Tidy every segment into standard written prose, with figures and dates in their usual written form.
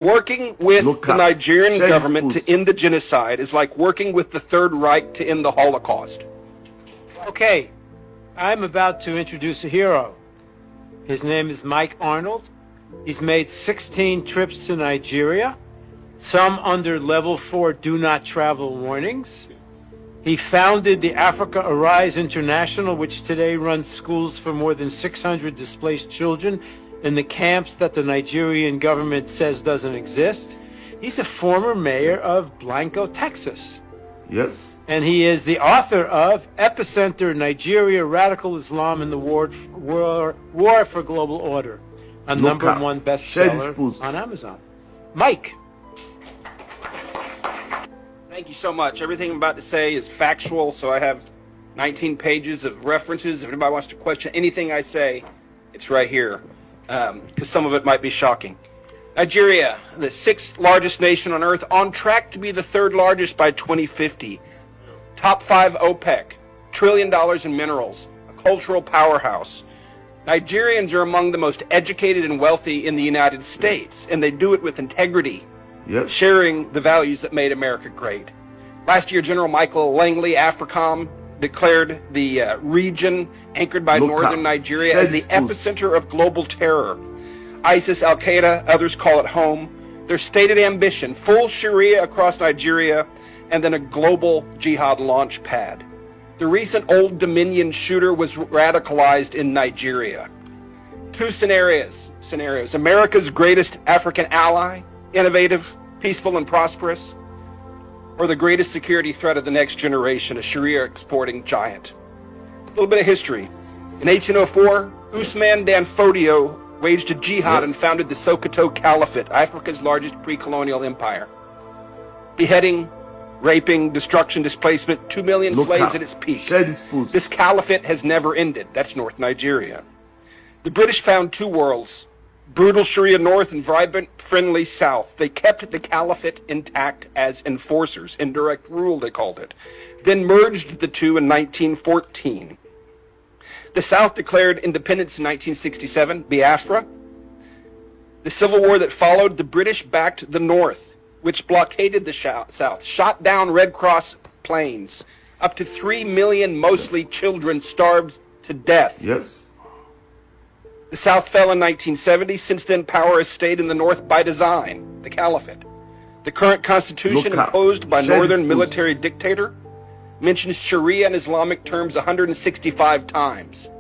Working with the Nigerian government to end end the genocide is like working with the Third Reich to end the Holocaust. Okay, I'm about to introduce a hero. His name is Mike Arnold. He's made 16 trips to Nigeria, some under level 4 do not travel warnings. He founded the Africa Arise International, which today runs schools for more than 600 displaced children in the camps that the Nigerian government says doesn't exist. He's a former mayor of Blanco, Texas. Yes. And he is the author of Epicenter, Nigeria, Radical Islam and the War for Global Order, a #1 bestseller on Amazon. Mike. Thank you so much. Everything I'm about to say is factual, so I have 19 pages of references. If anybody wants to question anything I say, it's right here, because some of it might be shocking. Nigeria, the 6th largest nation on earth, on track to be the 3rd largest by 2050. Top 5 OPEC, $1 trillion in minerals, a cultural powerhouse. Nigerians are among the most educated and wealthy in the United States, and they do it with integrity, sharing the values that made America great. Last year, General Michael Langley, AFRICOM, declared the region anchored by northern Nigeria as the epicenter of global terror. ISIS, Al-Qaeda, others call it home. Their stated ambition, full Sharia across Nigeria, and then a global jihad launch pad. The recent Old Dominion shooter was radicalized in Nigeria. Two scenarios. America's greatest African ally, innovative, peaceful, and prosperous, or the greatest security threat of the next generation, a Sharia exporting giant. A little bit of history. In 1804, Usman Dan Fodio waged a jihad and founded the Sokoto Caliphate, Africa's largest pre-colonial empire. Beheading, raping, destruction, displacement, 2 million slaves at its peak. This caliphate has never ended. That's North Nigeria. The British found two worlds, brutal Sharia North and vibrant, friendly South. They kept the caliphate intact as enforcers, indirect rule they called it, then merged the two in 1914. The South declared independence in 1967, Biafra. The civil war that followed, the British backed the North, which blockaded the South, shot down Red Cross planes. Up to 3 million, mostly children, starved to death. Yes. The South fell in 1970. Since then, power has stayed in the North by design, the Caliphate. The current constitution, imposed by northern military dictator, mentions Sharia in Islamic terms 165 times.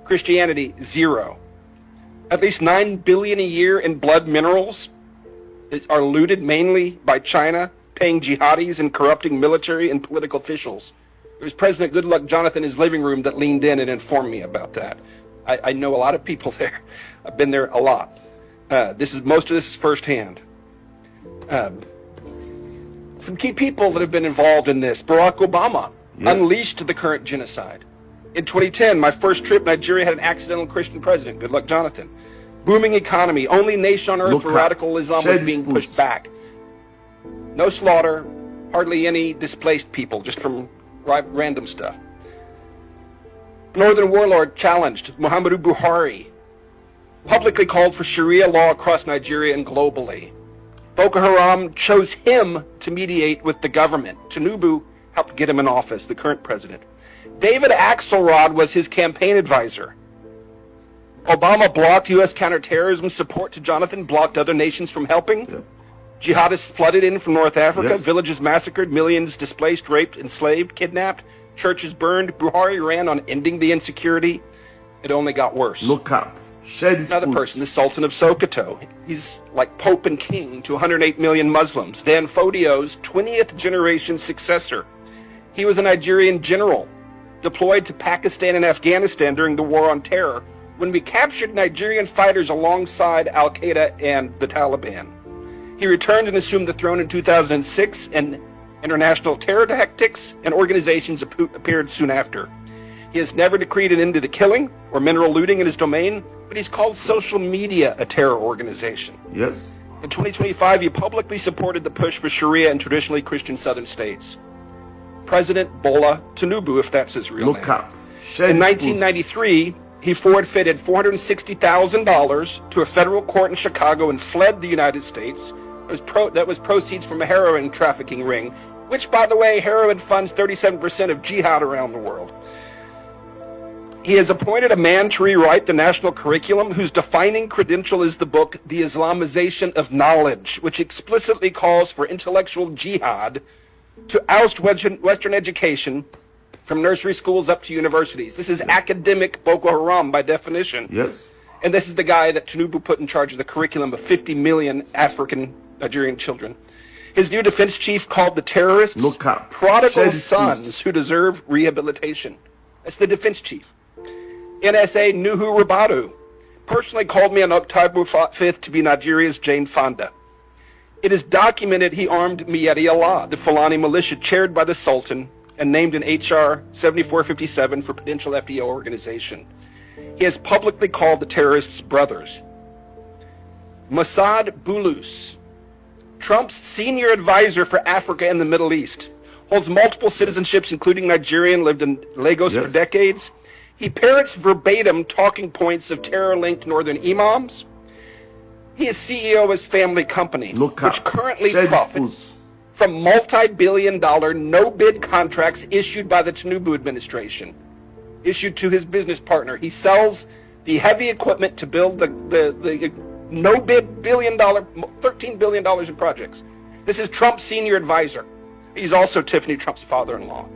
Christianity, 0. At least $9 billion a year in blood minerals are looted mainly by China, paying jihadis and corrupting military and political officials. It was President Goodluck Jonathan in his living room that leaned in and informed me about that. I know a lot of people there. I've been there a lot. Most of this is firsthand. Some key people that have been involved in this. Barack Obama unleashed the current genocide. In 2010, my first trip, Nigeria had an accidental Christian president, Goodluck Jonathan. Booming economy, only nation on earth where radical Islam was being pushed back. No slaughter, hardly any displaced people, just from random stuff. Northern warlord challenged Muhammadu Buhari, publicly called for Sharia law across Nigeria and globally. Boko Haram chose him to mediate with the government. Tinubu helped get him in office, the current president. David Axelrod was his campaign advisor. Obama blocked U.S. counterterrorism support to Jonathan, blocked other nations from helping. Jihadists flooded in from North Africa, villages massacred, millions displaced, raped, enslaved, kidnapped, churches burned. Buhari ran on ending the insecurity. It only got worse. Another person, the Sultan of Sokoto. He's like Pope and King to 108 million Muslims. Dan Fodio's 20th generation successor. He was a Nigerian general deployed to Pakistan and Afghanistan during the War on Terror, when we captured Nigerian fighters alongside Al-Qaeda and the Taliban. He returned and assumed the throne in 2006, and international terror tactics and organizations appeared soon after. He has never decreed an end to the killing or mineral looting in his domain, but he's called social media a terror organization. Yes. In 2025, he publicly supported the push for Sharia in traditionally Christian southern states. President Bola Tinubu, if that's his real name. In 1993, he forfeited $460,000 to a federal court in Chicago and fled the United States. That was proceeds from a heroin trafficking ring, which, by the way, heroin funds 37% of jihad around the world. He has appointed a man to rewrite the national curriculum whose defining credential is the book, The Islamization of Knowledge, which explicitly calls for intellectual jihad to oust Western education from nursery schools up to universities. This is academic Boko Haram by definition. Yes. And this is the guy that Tinubu put in charge of the curriculum of 50 million African Nigerian children. His new defense chief called the terrorists prodigal sons who deserve rehabilitation. That's the defense chief. NSA Nuhu Rabadu personally called me on October 5th to be Nigeria's Jane Fonda. It is documented he armed Miyadi Allah, the Fulani militia chaired by the Sultan and named in HR 7457 for potential FDO organization. He has publicly called the terrorists brothers. Mossad Bulus, Trump's senior advisor for Africa and the Middle East, holds multiple citizenships, including Nigerian, lived in Lagos for decades. He parrots verbatim talking points of terror-linked northern imams. He is CEO of his family company, which currently profits from multi-billion-dollar no-bid contracts issued by the Tinubu administration, issued to his business partner. He sells the heavy equipment to build the no-bid billion-dollar, $13 billion in projects. This is Trump's senior advisor. He's also Tiffany Trump's father-in-law.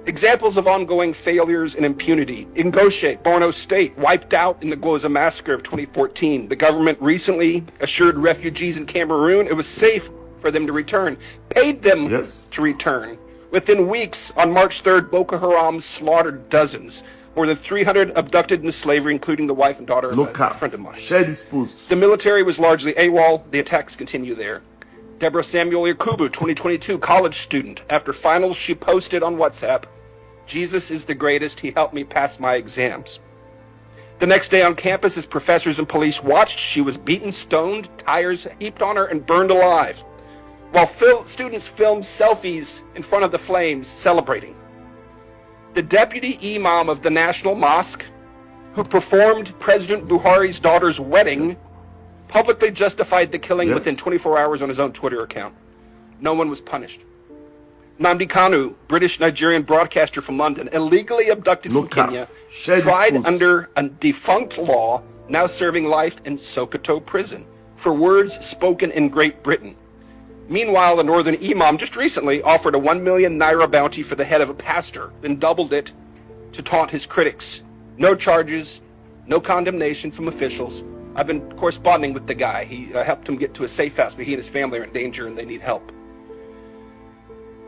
Examples of ongoing failures and impunity. Ingoshe, Borno State, wiped out in the Goza massacre of 2014. The government recently assured refugees in Cameroon it was safe for them to return, paid them to return. Within weeks, on March 3rd, Boko Haram slaughtered dozens. More than 300 abducted into slavery, including the wife and daughter of a friend of mine. Share this post. The military was largely AWOL. The attacks continue there. Deborah Samuel Yakubu, 2022, college student. After finals, she posted on WhatsApp, "Jesus is the greatest. He helped me pass my exams." The next day on campus, as professors and police watched, she was beaten, stoned, tires heaped on her, and burned alive, while students filmed selfies in front of the flames, celebrating. The deputy imam of the National Mosque, who performed President Buhari's daughter's wedding, publicly justified the killing within 24 hours on his own Twitter account. No one was punished. Nnamdi Kanu, British-Nigerian broadcaster from London, illegally abducted from Kenya, tried under a defunct law, now serving life in Sokoto prison for words spoken in Great Britain. Meanwhile, the northern imam just recently offered a 1 million naira bounty for the head of a pastor, then doubled it to taunt his critics. No charges, no condemnation from officials. I've been corresponding with the guy. He helped him get to a safe house, but he and his family are in danger and they need help.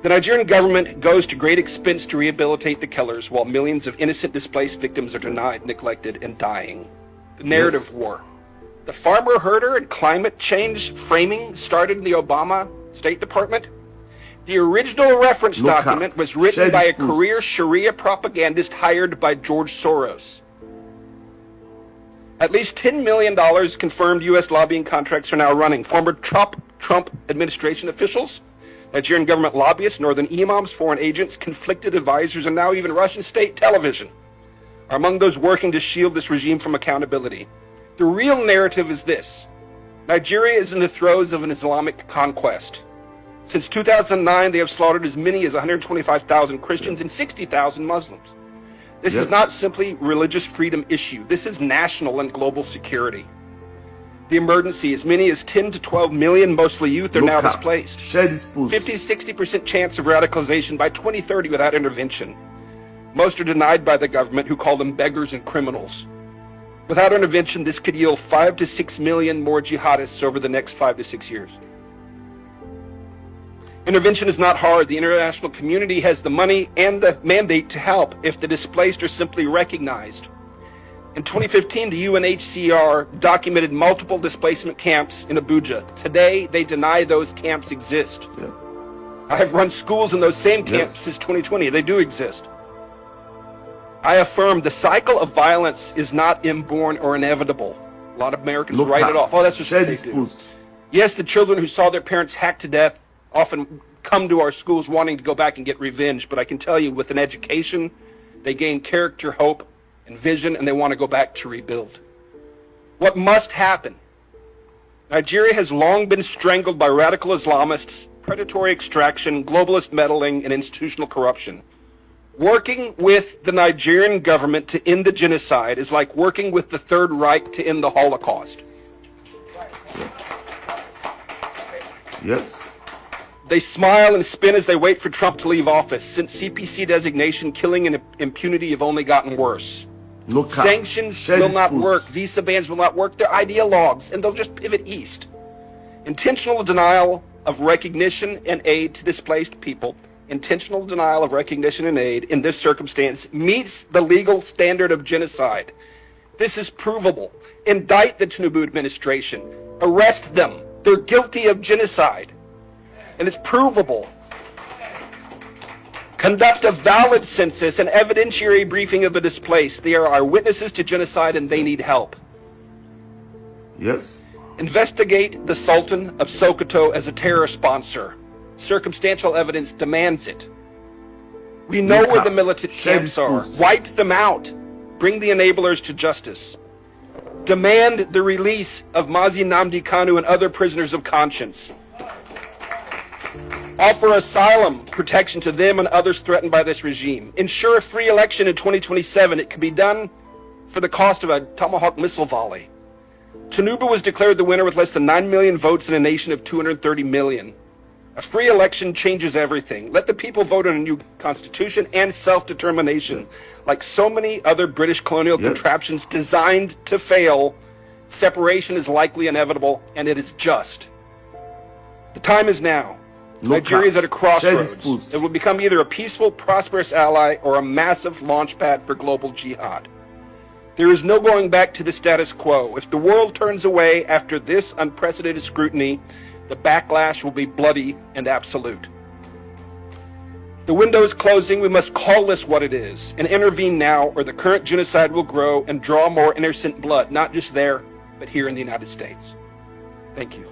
The Nigerian government goes to great expense to rehabilitate the killers, while millions of innocent displaced victims are denied, neglected, and dying. The narrative war. The farmer herder and climate change framing started in the Obama State Department. The original reference document was written by a career Sharia propagandist hired by George Soros. At least $10 million confirmed U.S. lobbying contracts are now running. Former Trump administration officials, Nigerian government lobbyists, northern imams, foreign agents, conflicted advisors, and now even Russian state television are among those working to shield this regime from accountability. The real narrative is this: Nigeria is in the throes of an Islamic conquest. Since 2009, they have slaughtered as many as 125,000 Christians and 60,000 Muslims. This is not simply religious freedom issue. This is national and global security. The emergency, as many as 10 to 12 million, mostly youth, are now displaced. 50-60% chance of radicalization by 2030 without intervention. Most are denied by the government, who call them beggars and criminals. Without intervention, this could yield 5 to 6 million more jihadists over the next 5 to 6 years. Intervention is not hard. The international community has the money and the mandate to help if the displaced are simply recognized. In 2015, the UNHCR documented multiple displacement camps in Abuja. Today, they deny those camps exist. I have run schools in those same camps since 2020. They do exist. I affirm the cycle of violence is not inborn or inevitable. A lot of Americans write it off. Oh, that's just what they do. Yes, the children who saw their parents hacked to death often come to our schools wanting to go back and get revenge, but I can tell you, with an education, they gain character, hope, and vision, and they want to go back to rebuild. What must happen? Nigeria has long been strangled by radical Islamists, predatory extraction, globalist meddling, and institutional corruption. Working with the Nigerian government to end the genocide is like working with the Third Reich to end the Holocaust. Yes. They smile and spin as they wait for Trump to leave office. Since CPC designation, killing and impunity have only gotten worse. No cap. Sanctions Share will this not post. work. Visa bans will not work. They're ideologues, and they'll just pivot east. Intentional denial of recognition and aid to displaced people, intentional denial of recognition and aid in this circumstance meets the legal standard of genocide. This is provable. Indict the Tinubu administration. Arrest them. They're guilty of genocide. And it's provable. Conduct a valid census and evidentiary briefing of the displaced. They are our witnesses to genocide and they need help. Yes. Investigate the Sultan of Sokoto as a terror sponsor. Circumstantial evidence demands it. We know where the militant camps are. Wipe them out. Bring the enablers to justice. Demand the release of Mazi Nnamdi Kanu and other prisoners of conscience. Offer asylum protection to them and others threatened by this regime. Ensure a free election in 2027. It can be done for the cost of a Tomahawk missile volley. Tinubu was declared the winner with less than 9 million votes in a nation of 230 million. A free election changes everything. Let the people vote on a new constitution and self-determination. Like so many other British colonial contraptions designed to fail, separation is likely inevitable, and it is just. The time is now. Nigeria is at a crossroads. It will become either a peaceful, prosperous ally or a massive launchpad for global jihad. There is no going back to the status quo. If the world turns away after this unprecedented scrutiny, the backlash will be bloody and absolute. The window is closing. We must call this what it is and intervene now, or the current genocide will grow and draw more innocent blood, not just there, but here in the United States. Thank you.